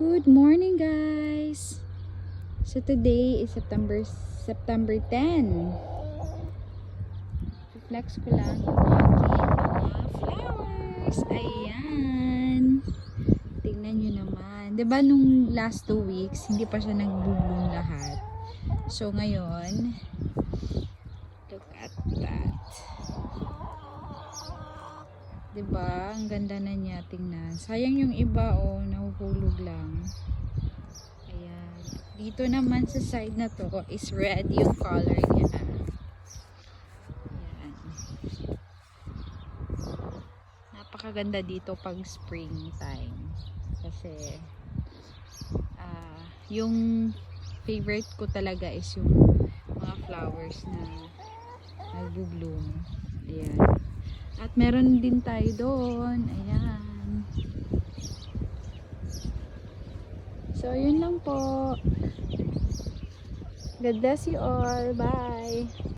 Good morning, guys. So today is September 10. Flex ko lang yung aking mga flowers. Ayan. Tingnan nyo naman. 'Di ba nung last 2 weeks hindi pa siya nag-bloom lahat. So ngayon, look at that. 'Di ba? Ang ganda na niya tingnan. Sayang yung iba nahuhulog lang. Ayan. Dito naman sa side na to is red yung color niya. Ayan. Napakaganda dito pag springtime. Kasi yung favorite ko talaga is yung mga flowers na nagbo-bloom. Ayan. At meron din tayo doon. Ayan. So, yun lang po. God bless you all. Bye.